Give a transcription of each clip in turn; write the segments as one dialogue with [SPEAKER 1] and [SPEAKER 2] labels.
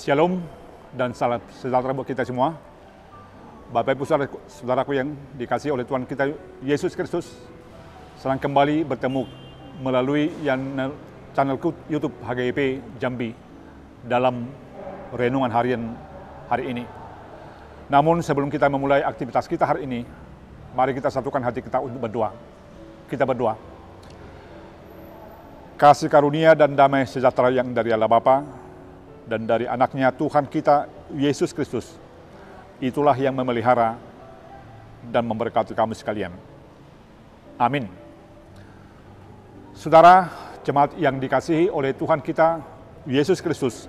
[SPEAKER 1] Shalom dan salam sejahtera buat kita semua. Bapak Ibu Saudaraku yang dikasihi oleh Tuhan kita Yesus Kristus, senang kembali bertemu melalui channel YouTube HGIP Jambi dalam renungan harian hari ini. Namun sebelum kita memulai aktivitas kita hari ini, mari kita satukan hati kita untuk berdoa. Kita berdoa. Kasih karunia dan damai sejahtera yang dari Allah Bapa dan dari anaknya Tuhan kita Yesus Kristus, itulah yang memelihara dan memberkati kami sekalian. Amin. Saudara jemaat yang dikasihi oleh Tuhan kita Yesus Kristus,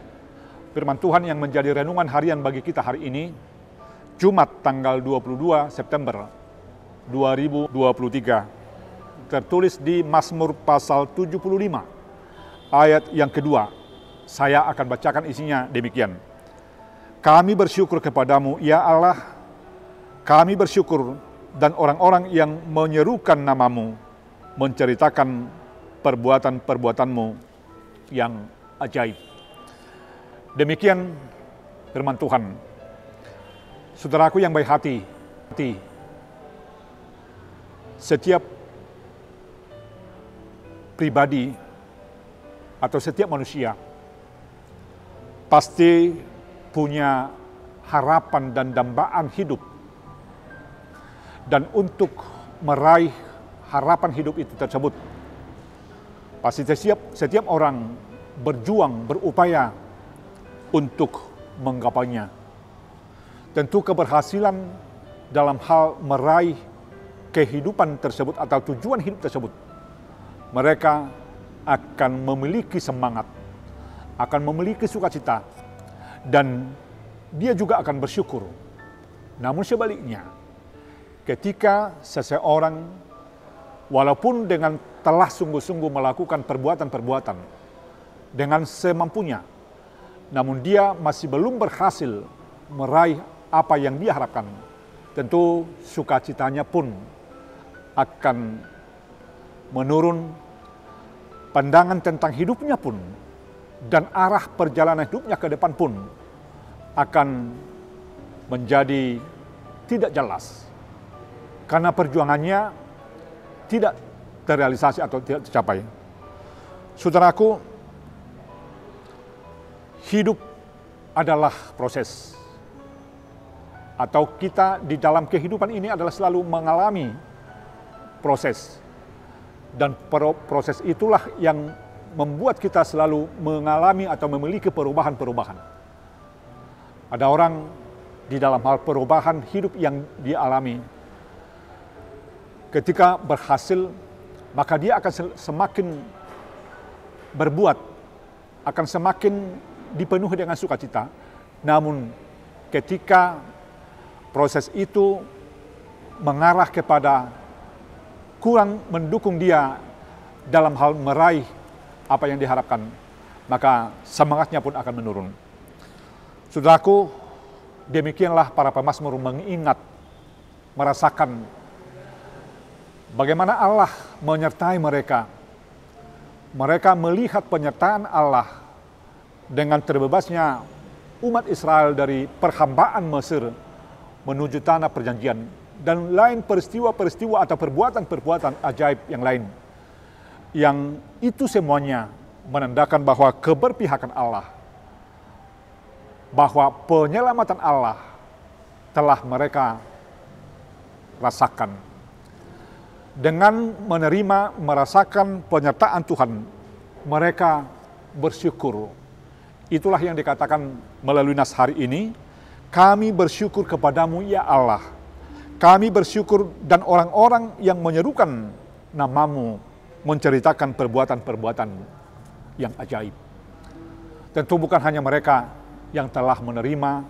[SPEAKER 1] firman Tuhan yang menjadi renungan harian bagi kita hari ini, Jumat tanggal 22 September 2023, tertulis di Mazmur pasal 75, ayat yang kedua. Saya akan bacakan isinya demikian. Kami bersyukur kepadamu, ya Allah. Kami bersyukur dan orang-orang yang menyerukan namamu menceritakan perbuatan-perbuatanmu yang ajaib. Demikian firman Tuhan. Saudaraku yang baik hati, setiap pribadi atau setiap manusia pasti punya harapan dan dambaan hidup. Dan untuk meraih harapan hidup itu tersebut, pasti setiap orang berjuang, berupaya untuk menggapainya. Tentu keberhasilan dalam hal meraih kehidupan tersebut atau tujuan hidup tersebut, mereka akan memiliki semangat, akan memiliki sukacita, dan dia juga akan bersyukur. Namun sebaliknya, ketika seseorang walaupun dengan telah sungguh-sungguh melakukan perbuatan-perbuatan dengan semampunya, namun dia masih belum berhasil meraih apa yang dia harapkan, tentu sukacitanya pun akan menurun, pandangan tentang hidupnya pun dan arah perjalanan hidupnya ke depan pun akan menjadi tidak jelas. Karena perjuangannya tidak terrealisasi atau tidak tercapai. Saudaraku, hidup adalah proses. Atau kita di dalam kehidupan ini adalah selalu mengalami proses. Dan proses itulah yang membuat kita selalu mengalami atau memiliki perubahan-perubahan. Ada orang di dalam hal perubahan hidup yang dia alami, ketika berhasil, maka dia akan semakin berbuat, akan semakin dipenuhi dengan sukacita. Namun ketika proses itu mengarah kepada kurang mendukung dia dalam hal meraih apa yang diharapkan, maka semangatnya pun akan menurun. Saudaraku, demikianlah para pemazmur mengingat, merasakan bagaimana Allah menyertai mereka. Mereka melihat penyertaan Allah dengan terbebasnya umat Israel dari perhambaan Mesir menuju tanah perjanjian, dan lain peristiwa-peristiwa atau perbuatan-perbuatan ajaib yang lain. Yang itu semuanya menandakan bahwa keberpihakan Allah, bahwa penyelamatan Allah telah mereka rasakan. Dengan menerima, merasakan penyertaan Tuhan, mereka bersyukur. Itulah yang dikatakan melalui nas hari ini, kami bersyukur kepadamu ya Allah. Kami bersyukur dan orang-orang yang menyerukan namamu menceritakan perbuatan-perbuatan yang ajaib. Tentu bukan hanya mereka yang telah menerima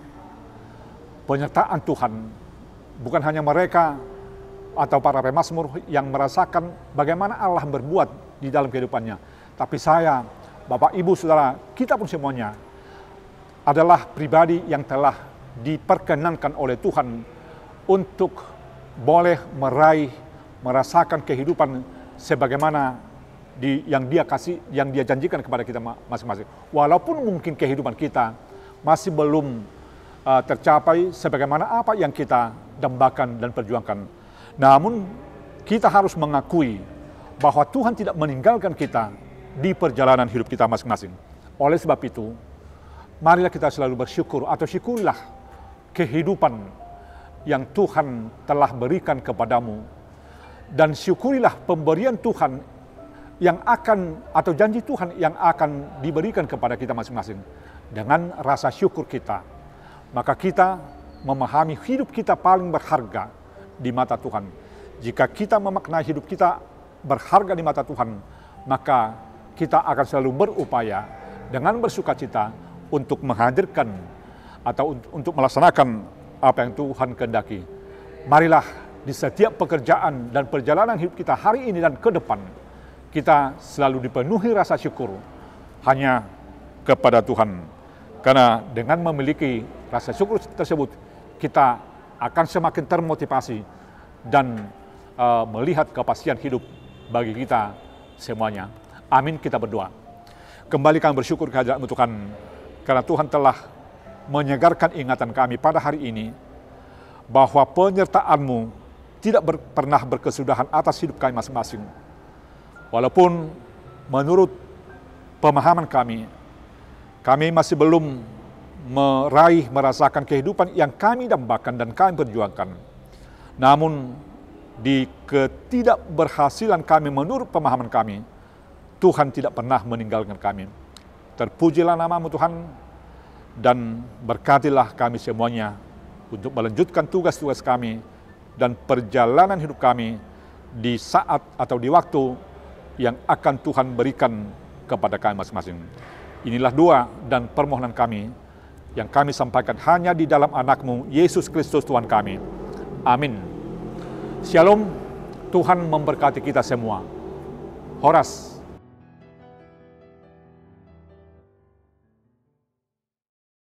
[SPEAKER 1] penyertaan Tuhan, bukan hanya mereka atau para pemazmur yang merasakan bagaimana Allah berbuat di dalam kehidupannya. Tapi saya, Bapak, Ibu, Saudara, kita pun semuanya adalah pribadi yang telah diperkenankan oleh Tuhan untuk boleh meraih, merasakan kehidupan sebagaimana yang Dia kasih, yang Dia janjikan kepada kita masing-masing. Walaupun mungkin kehidupan kita masih belum tercapai sebagaimana apa yang kita dambakan dan perjuangkan. Namun kita harus mengakui bahwa Tuhan tidak meninggalkan kita di perjalanan hidup kita masing-masing. Oleh sebab itu, marilah kita selalu bersyukur atau syukurilah kehidupan yang Tuhan telah berikan kepadamu. Dan syukurilah pemberian Tuhan yang akan, atau janji Tuhan yang akan diberikan kepada kita masing-masing. Dengan rasa syukur kita, maka kita memahami hidup kita paling berharga di mata Tuhan. Jika kita memaknai hidup kita berharga di mata Tuhan, maka kita akan selalu berupaya dengan bersukacita untuk menghadirkan atau untuk melaksanakan apa yang Tuhan kehendaki. Marilah di setiap pekerjaan dan perjalanan hidup kita hari ini dan ke depan, kita selalu dipenuhi rasa syukur hanya kepada Tuhan. Karena dengan memiliki rasa syukur tersebut, kita akan semakin termotivasi dan melihat kepastian hidup bagi kita semuanya. Amin, kita berdoa. Kembali kami bersyukur kehadirat-Mu Tuhan, karena Tuhan telah menyegarkan ingatan kami pada hari ini, bahwa penyertaan-Mu tidak pernah berkesudahan atas hidup kami masing-masing. Walaupun menurut pemahaman kami masih belum merasakan kehidupan yang kami dambakan dan kami perjuangkan. Namun di ketidakberhasilan kami menurut pemahaman kami, Tuhan tidak pernah meninggalkan kami. Terpujilah nama-Mu Tuhan, dan berkatilah kami semuanya untuk melanjutkan tugas-tugas kami dan perjalanan hidup kami di saat atau di waktu yang akan Tuhan berikan kepada kami masing-masing. Inilah doa dan permohonan kami yang kami sampaikan hanya di dalam anak-Mu, Yesus Kristus Tuhan kami. Amin. Shalom, Tuhan memberkati kita semua. Horas.